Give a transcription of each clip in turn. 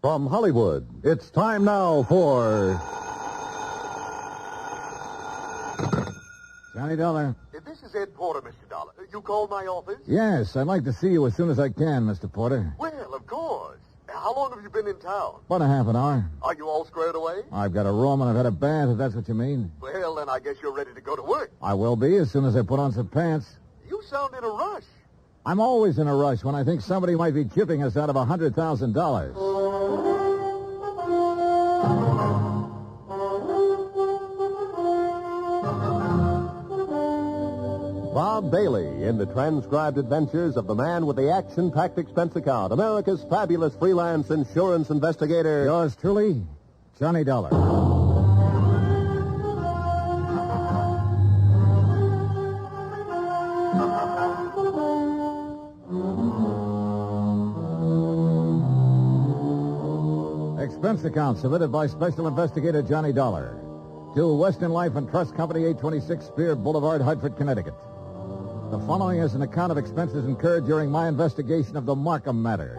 From Hollywood, it's time now for... Johnny Dollar. This is Ed Porter, Mr. Dollar. You called my office? Yes, I'd like to see you as soon as I can, Mr. Porter. Well, of course. How long have you been in town? About a half an hour. Are you all squared away? I've got a room and I've had a bath, if that's what you mean. Well, then I guess you're ready to go to work. I will be as soon as I put on some pants. You sound in a rush. I'm always in a rush when I think somebody might be chipping us out of $100,000. Bob Bailey in the transcribed adventures of the man with the action-packed expense account, America's fabulous freelance insurance investigator. Yours truly, Johnny Dollar. Expense account submitted by Special Investigator Johnny Dollar to Western Life and Trust Company, 826 Spear Boulevard, Hartford, Connecticut. The following is an account of expenses incurred during my investigation of the Markham matter.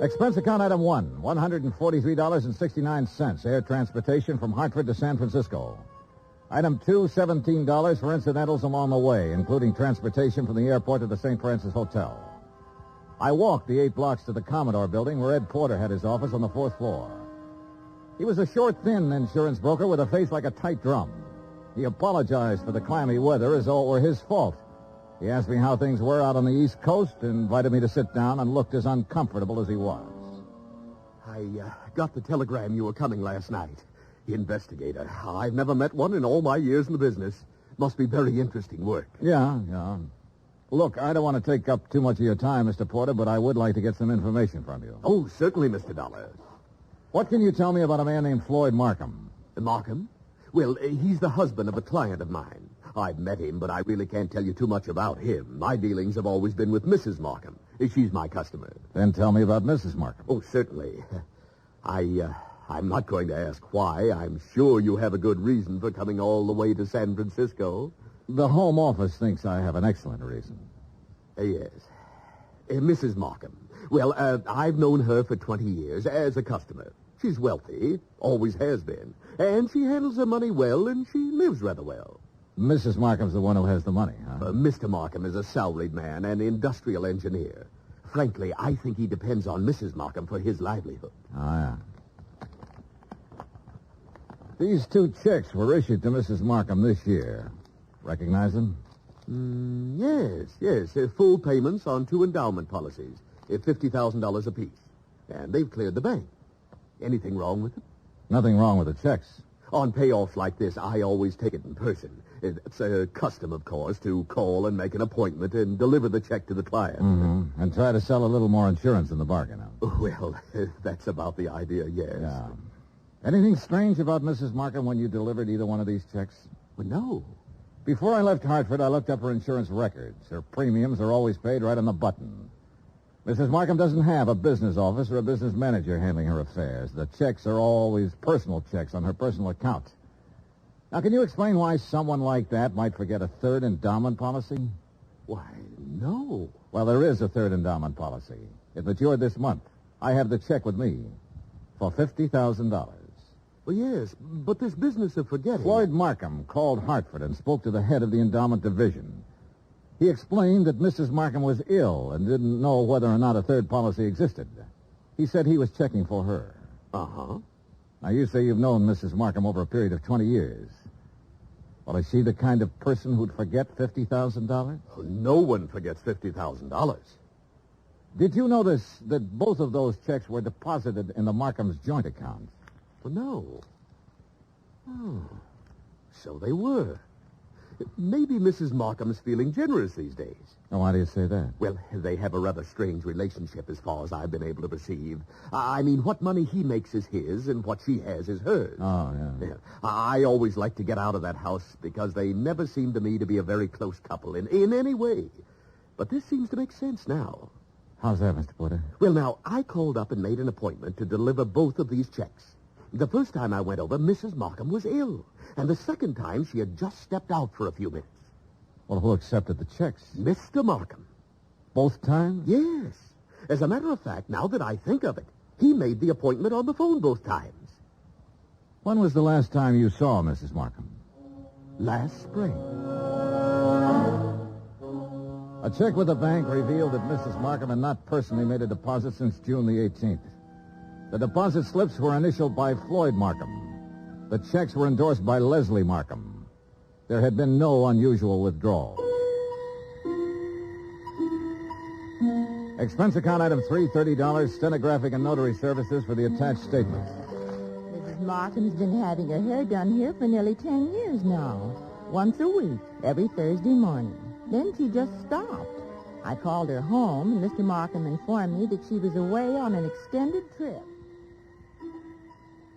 Expense account item 1, $143.69, air transportation from Hartford to San Francisco. Item 2, $17 for incidentals along the way, including transportation from the airport to the St. Francis Hotel. I walked the 8 blocks to the Commodore building where Ed Porter had his office on the 4th floor. He was a short, thin insurance broker with a face like a tight drum. He apologized for the clammy weather as though it were his fault. He asked me how things were out on the East Coast, invited me to sit down, and looked as uncomfortable as he was. I got the telegram you were coming last night. Investigator. I've never met one in all my years in the business. Must be very interesting work. Yeah. Look, I don't want to take up too much of your time, Mr. Porter, but I would like to get some information from you. Oh, certainly, Mr. Dollar. What can you tell me about a man named Floyd Markham? Markham? Well, he's the husband of a client of mine. I've met him, but I really can't tell you too much about him. My dealings have always been with Mrs. Markham. She's my customer. Then tell me about Mrs. Markham. Oh, certainly. I'm not going to ask why. I'm sure you have a good reason for coming all the way to San Francisco. The Home Office thinks I have an excellent reason. Yes. Mrs. Markham. Well, I've known her for 20 years as a customer. She's wealthy, always has been, and she handles her money well, and she lives rather well. Mrs. Markham's the one who has the money, huh? Mr. Markham is a salaried man, an industrial engineer. Frankly, I think he depends on Mrs. Markham for his livelihood. Oh, yeah. These 2 checks were issued to Mrs. Markham this year. Recognize them? Yes. Full payments on 2 endowment policies, $50,000 apiece. And they've cleared the bank. Anything wrong with them? Nothing wrong with the checks. On payoffs like this, I always take it in person. It's a custom, of course, to call and make an appointment and deliver the check to the client. Mm-hmm. And try to sell a little more insurance in the bargain. Huh? Well, that's about the idea, yes. Yeah. Anything strange about Mrs. Markham when you delivered either one of these checks? Well, no. Before I left Hartford, I looked up her insurance records. Her premiums are always paid right on the button. Mrs. Markham doesn't have a business office or a business manager handling her affairs. The checks are always personal checks on her personal account. Now, can you explain why someone like that might forget a 3rd endowment policy? Why, no. Well, there is a 3rd endowment policy. It matured this month. I have the check with me for $50,000. Well, yes, but this business of forgetting... Floyd Markham called Hartford and spoke to the head of the endowment division. He explained that Mrs. Markham was ill and didn't know whether or not a 3rd policy existed. He said he was checking for her. Uh-huh. Now, you say you've known Mrs. Markham over a period of 20 years. Well, is she the kind of person who'd forget $50,000? No one forgets $50,000. Did you notice that both of those checks were deposited in the Markham's joint account? Well, no. Oh, so they were. Maybe Mrs. Markham's feeling generous these days. Oh, why do you say that? Well, they have a rather strange relationship as far as I've been able to perceive. I mean, what money he makes is his, and what she has is hers. Oh, yeah. I always like to get out of that house because they never seem to me to be a very close couple in any way. But this seems to make sense now. How's that, Mr. Porter? Well, now, I called up and made an appointment to deliver both of these checks. The first time I went over, Mrs. Markham was ill. And the second time, she had just stepped out for a few minutes. Well, who accepted the checks? Mr. Markham. Both times? Yes. As a matter of fact, now that I think of it, he made the appointment on the phone both times. When was the last time you saw Mrs. Markham? Last spring. A check with the bank revealed that Mrs. Markham had not personally made a deposit since June the 18th. The deposit slips were initialed by Floyd Markham. The checks were endorsed by Leslie Markham. There had been no unusual withdrawal. Expense account item 3, $30, stenographic and notary services for the attached statement. Mrs. Markham's been having her hair done here for nearly 10 years now. Once a week, every Thursday morning. Then she just stopped. I called her home, and Mr. Markham informed me that she was away on an extended trip.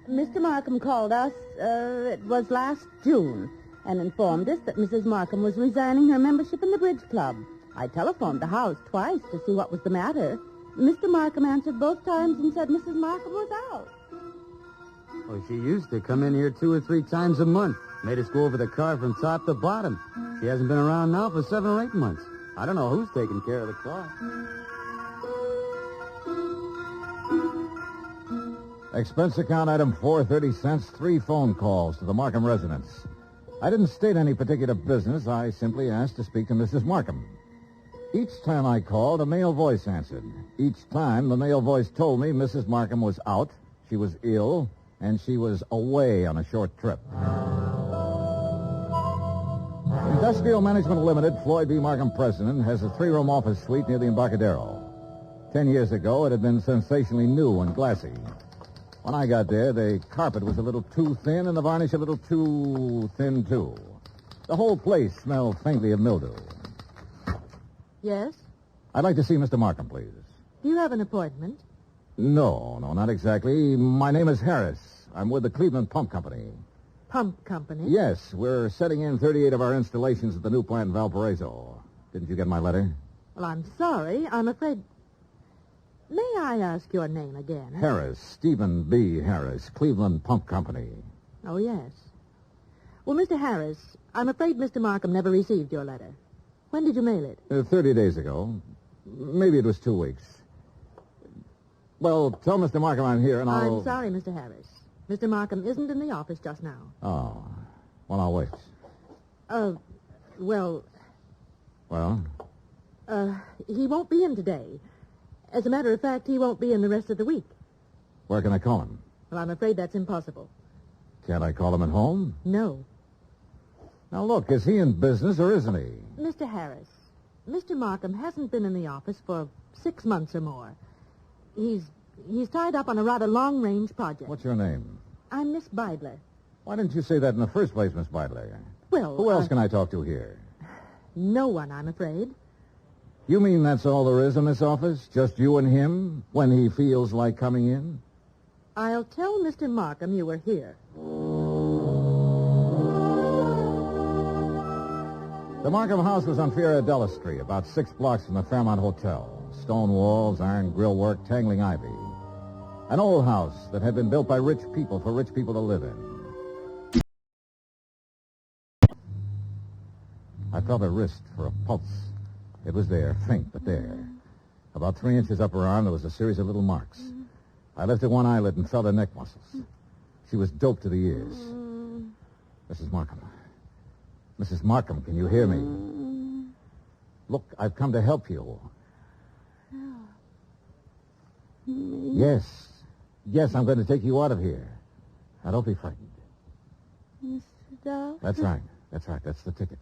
Mr. Markham called us, it was last June, and informed us that Mrs. Markham was resigning her membership in the bridge club. I telephoned the house twice to see what was the matter. Mr. Markham answered both times and said Mrs. Markham was out. Oh, she used to come in here 2 or 3 times a month. Made us go over the car from top to bottom. She hasn't been around now for 7 or 8 months. I don't know who's taking care of the car. Expense account item 4, 30 cents, 3 phone calls to the Markham residence. I didn't state any particular business. I simply asked to speak to Mrs. Markham. Each time I called, a male voice answered. Each time, the male voice told me Mrs. Markham was out, she was ill, and she was away on a short trip. Industrial Management Limited, Floyd B. Markham president, has a 3-room office suite near the Embarcadero. 10 years ago, it had been sensationally new and glassy. When I got there, the carpet was a little too thin and the varnish a little too thin, too. The whole place smelled faintly of mildew. Yes? I'd like to see Mr. Markham, please. Do you have an appointment? No, not exactly. My name is Harris. I'm with the Cleveland Pump Company. Pump company? Yes, we're setting in 38 of our installations at the new plant in Valparaiso. Didn't you get my letter? Well, I'm sorry. I'm afraid... May I ask your name again? Harris, Stephen B. Harris, Cleveland Pump Company. Oh, yes. Well, Mr. Harris, I'm afraid Mr. Markham never received your letter. When did you mail it? 30 days ago. Maybe it was 2 weeks. Well, tell Mr. Markham I'm here and I'll... I'm sorry, Mr. Harris. Mr. Markham isn't in the office just now. Oh. Well, I'll wait. Well... Well? He won't be in today. As a matter of fact, he won't be in the rest of the week. Where can I call him? Well, I'm afraid that's impossible. Can't I call him at home? No. Now, look, is he in business or isn't he? Mr. Harris, Mr. Markham hasn't been in the office for 6 months or more. He's tied up on a rather long-range project. What's your name? I'm Miss Beidler. Why didn't you say that in the first place, Miss Beidler? Well, Who else can I talk to here? No one, I'm afraid. You mean that's all there is in this office? Just you and him when he feels like coming in? I'll tell Mr. Markham you were here. The Markham house was on Fiorella Street, about 6 blocks from the Fairmont Hotel. Stone walls, iron grillwork, tangling ivy. An old house that had been built by rich people for rich people to live in. I felt her wrist for a pulse. It was there, faint, but there. About 3 inches up her arm, there was a series of little marks. I lifted one eyelid and felt her neck muscles. She was doped to the ears. Mrs. Markham. Mrs. Markham, can you hear me? Look, I've come to help you. Yes. Yes, I'm going to take you out of here. Now, don't be frightened. Mr. Dow? That's right. That's right. That's the ticket.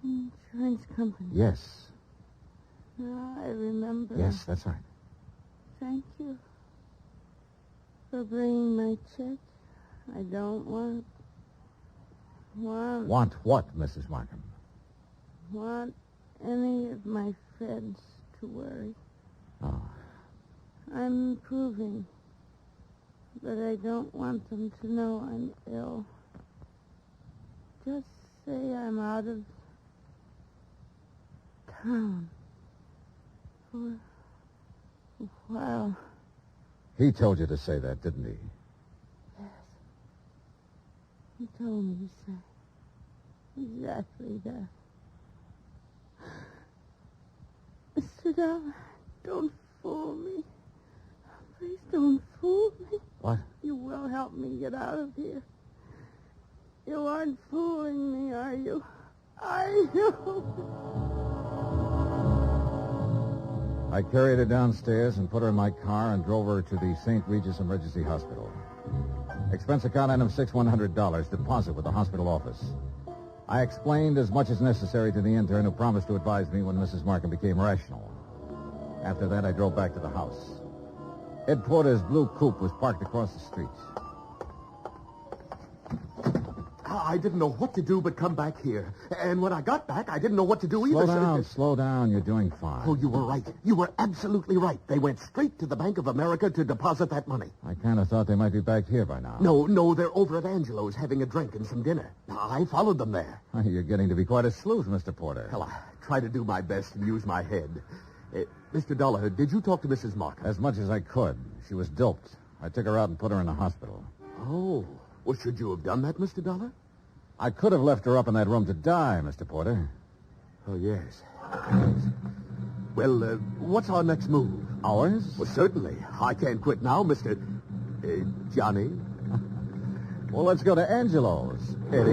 Insurance company. Yes. Now I remember. Yes, that's right. Thank you for bringing my check. I don't want Want what, Mrs. Markham? Want any of my friends to worry. Oh. I'm improving, but I don't want them to know I'm ill. Just say I'm out of town for a while. He told you to say that, didn't he? Yes. He told me to say exactly that. Mr. Dow, don't fool me. Please don't fool me. What? You will help me get out of here. You aren't fooling me, are you? Are you? I carried her downstairs and put her in my car and drove her to the St. Regis Emergency Hospital. Expense account item $6,100, deposit with the hospital office. I explained as much as necessary to the intern who promised to advise me when Mrs. Markham became rational. After that, I drove back to the house. Ed Porter's blue coupe was parked across the street. I didn't know what to do but come back here. And when I got back, I didn't know what to do either. Slow down. You're doing fine. Oh, you were right. You were absolutely right. They went straight to the Bank of America to deposit that money. I kind of thought they might be back here by now. No, they're over at Angelo's having a drink and some dinner. I followed them there. You're getting to be quite a sleuth, Mr. Porter. Well, I try to do my best and use my head. Mr. Dollar, did you talk to Mrs. Markham? As much as I could. She was doped. I took her out and put her in the hospital. Oh. Well, should you have done that, Mr. Dollar? I could have left her up in that room to die, Mr. Porter. Oh, yes. Well, what's our next move? Ours? Well, certainly. I can't quit now, Mr. Johnny. Well, let's go to Angelo's, Eddie.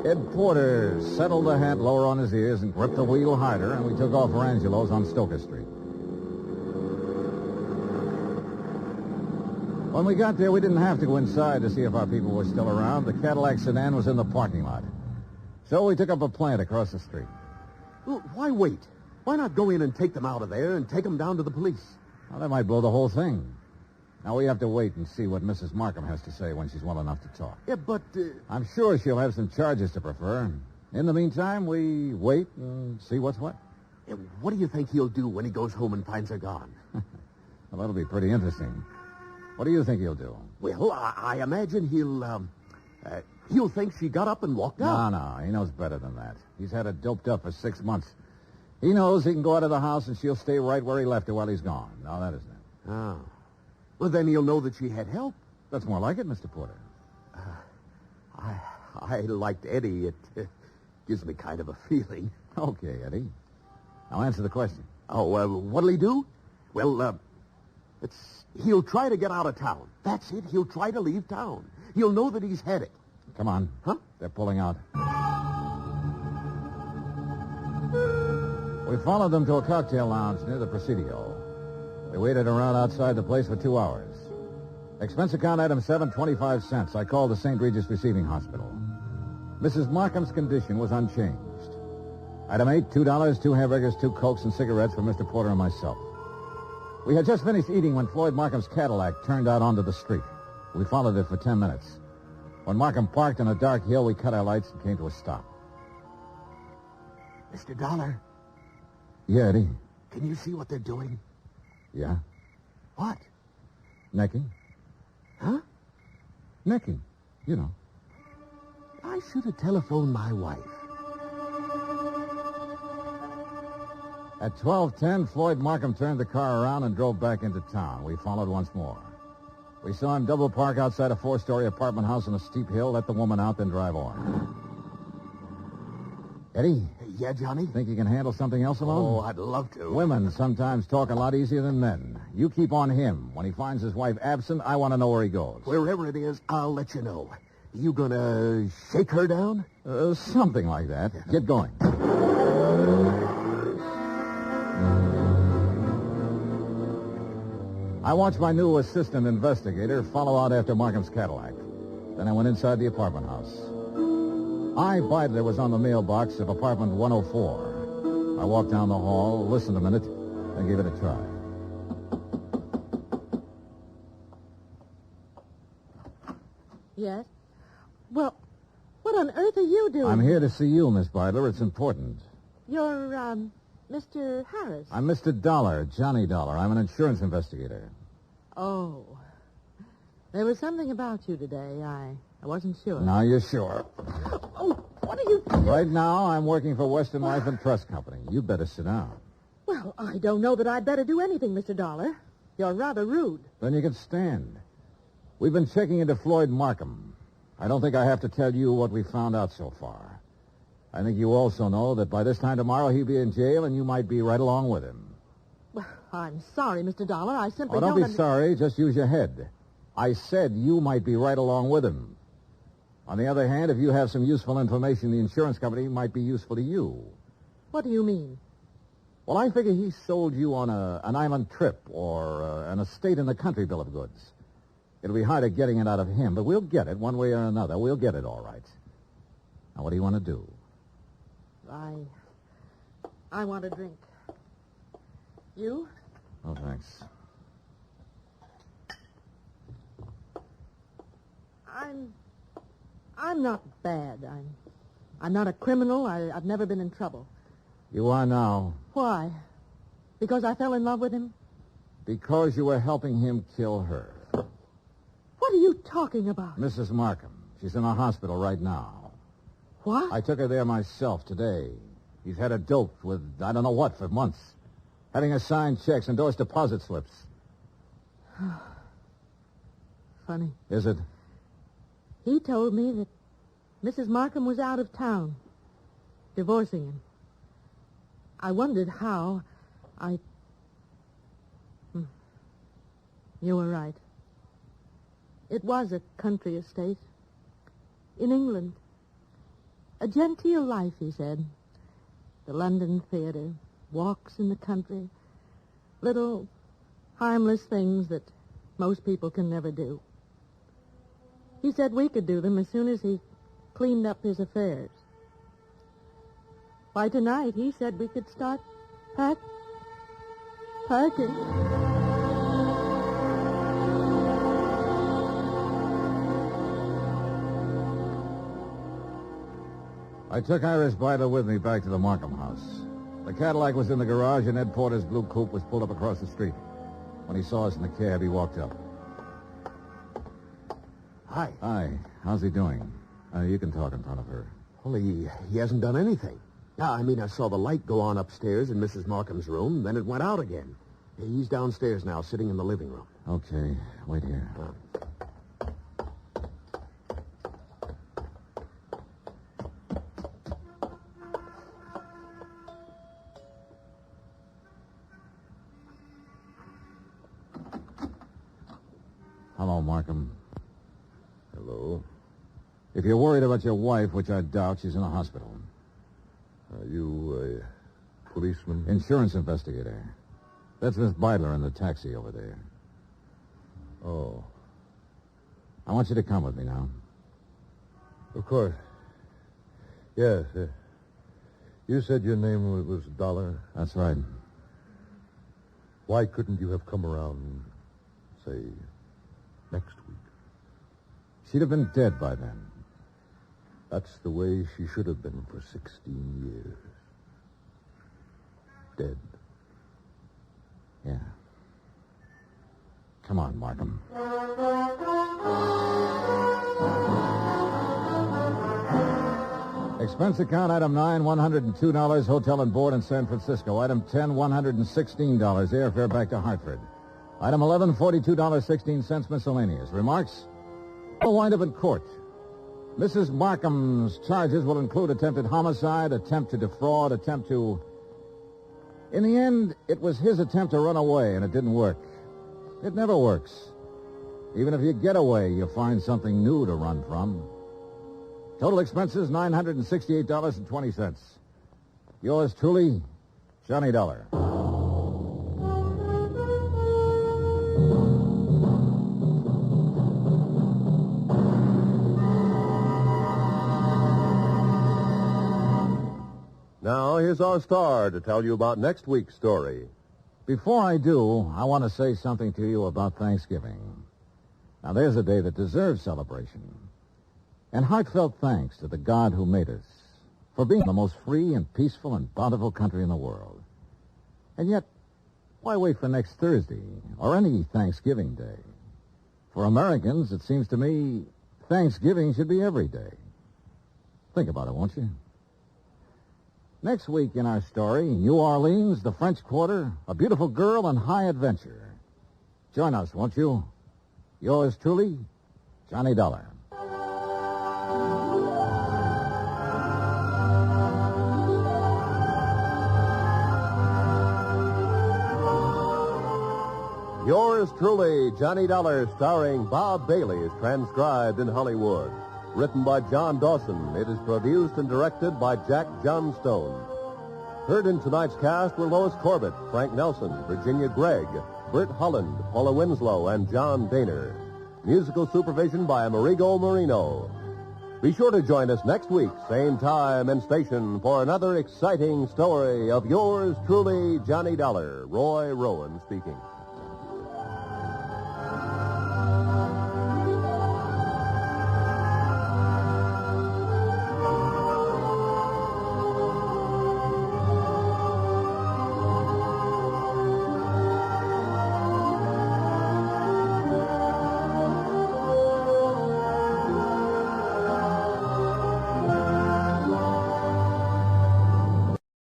Ed Porter settled the hat lower on his ears and gripped the wheel harder, and we took off for Angelo's on Stoker Street. When we got there, we didn't have to go inside to see if our people were still around. The Cadillac sedan was in the parking lot. So we took up a plant across the street. Well, why wait? Why not go in and take them out of there and take them down to the police? Well, that might blow the whole thing. Now, we have to wait and see what Mrs. Markham has to say when she's well enough to talk. Yeah, but... I'm sure she'll have some charges to prefer. In the meantime, we wait and see what's what. Yeah, what do you think he'll do when he goes home and finds her gone? Well, that'll be pretty interesting. What do you think he'll do? Well, I imagine he'll think she got up and walked out. No, he knows better than that. He's had her doped up for 6 months. He knows he can go out of the house and she'll stay right where he left her while he's gone. No, that isn't it. Oh. Well, then he'll know that she had help. That's more like it, Mr. Porter. I liked Eddie. It gives me kind of a feeling. Okay, Eddie. Now answer the question. Oh, what'll he do? Well, he'll try to get out of town. That's it. He'll try to leave town. He'll know that he's had it. Come on. Huh? They're pulling out. We followed them to a cocktail lounge near the Presidio. They waited around outside the place for 2 hours. Expense account item 7.25 cents. I called the St. Regis Receiving Hospital. Mrs. Markham's condition was unchanged. Item 8, $2, 2 hamburgers, 2 Cokes, and cigarettes for Mr. Porter and myself. We had just finished eating when Floyd Markham's Cadillac turned out onto the street. We followed it for 10 minutes. When Markham parked on a dark hill, we cut our lights and came to a stop. Mr. Dollar, Yeah, Eddie. can you see what they're doing? Yeah? What? Necking? Huh? Necking. You know. I should have telephoned my wife. At 12:10, Floyd Markham turned the car around and drove back into town. We followed once more. We saw him double park outside a 4-story apartment house on a steep hill, let the woman out, then drive on. Eddie? Yeah, Johnny? Think you can handle something else alone? Oh, I'd love to. Women sometimes talk a lot easier than men. You keep on him. When he finds his wife absent, I want to know where he goes. Wherever it is, I'll let you know. You gonna shake her down? Something like that. Get going. I watched my new assistant investigator follow out after Markham's Cadillac. Then I went inside the apartment house. I. Beidler was on the mailbox of apartment 104. I walked down the hall, listened a minute, and gave it a try. Yes? Well, what on earth are you doing? I'm here to see you, Miss Beidler. It's important. You're, Mr. Harris. I'm Mr. Dollar, Johnny Dollar. I'm an insurance investigator. Oh. There was something about you today. I wasn't sure. Now you're sure. Oh, what are you doing? Right now, I'm working for Western Life and Trust Company. You'd better sit down. Well, I don't know that I'd better do anything, Mr. Dollar. You're rather rude. Then you can stand. We've been checking into Floyd Markham. I don't think I have to tell you what we found out so far. I think you also know that by this time tomorrow he'll be in jail and you might be right along with him. Well, I'm sorry, Mr. Dollar. I simply Don't be sorry. Just use your head. I said you might be right along with him. On the other hand, if you have some useful information, the insurance company might be useful to you. What do you mean? Well, I figure he sold you on an island trip or an estate in the country bill of goods. It'll be harder getting it out of him, but we'll get it one way or another. We'll get it all right. Now, what do you want to do? I want a drink. You? Oh, thanks. I'm not bad. I'm not a criminal. I've never been in trouble. You are now. Why? Because I fell in love with him? Because you were helping him kill her. What are you talking about? Mrs. Markham. She's in a hospital right now. What? I took her there myself today. He's had her doped with I don't know what for months. Having her sign checks, endorse deposit slips. Funny. Is it? He told me that Mrs. Markham was out of town, divorcing him. I wondered how. You were right. It was a country estate. In England. A genteel life, he said. The London theater, walks in the country, little harmless things that most people can never do. He said we could do them as soon as he cleaned up his affairs. By tonight, he said we could start packing. I took Iris Bidler with me back to the Markham house. The Cadillac was in the garage, and Ed Porter's blue coupe was pulled up across the street. When he saw us in the cab, he walked up. Hi. Hi. How's he doing? You can talk in front of her. Well, he hasn't done anything. I saw the light go on upstairs in Mrs. Markham's room, then it went out again. He's downstairs now, sitting in the living room. Okay. Wait here. Hello, Markham. Hello. If you're worried about your wife, which I doubt, she's in a hospital. Are you a policeman? Insurance investigator. That's Miss Bidler in the taxi over there. Oh. I want you to come with me now. Of course. Yes. You said your name was Dollar? That's right. Why couldn't you have come around, say, next week? She'd have been dead by then. That's the way she should have been for 16 years. Dead. Yeah. Come on, Markham. Expense account, item 9, $102, hotel and board in San Francisco. Item 10, $116, airfare back to Hartford. Item 11, $42.16, miscellaneous. Remarks? Will wind up in court. Mrs. Markham's charges will include attempted homicide, attempt to defraud, attempt to... In the end, it was his attempt to run away, and it didn't work. It never works. Even if you get away, you find something new to run from. Total expenses, $968.20. Yours truly, Johnny Dollar. Now, here's our star to tell you about next week's story. Before I do, I want to say something to you about Thanksgiving. Now, there's a day that deserves celebration. And heartfelt thanks to the God who made us for being the most free and peaceful and bountiful country in the world. And yet, why wait for next Thursday or any Thanksgiving Day? For Americans, it seems to me, Thanksgiving should be every day. Think about it, won't you? Next week in our story, New Orleans, the French Quarter, a beautiful girl, and high adventure. Join us, won't you? Yours truly, Johnny Dollar. Yours truly, Johnny Dollar, starring Bob Bailey, is transcribed in Hollywood. Written by John Dawson, it is produced and directed by Jack Johnstone. Heard in tonight's cast were Lois Corbett, Frank Nelson, Virginia Gregg, Bert Holland, Paula Winslow, and John Daner. Musical supervision by Amerigo Marino. Be sure to join us next week, same time and station, for another exciting story of yours truly, Johnny Dollar. Roy Rowan speaking.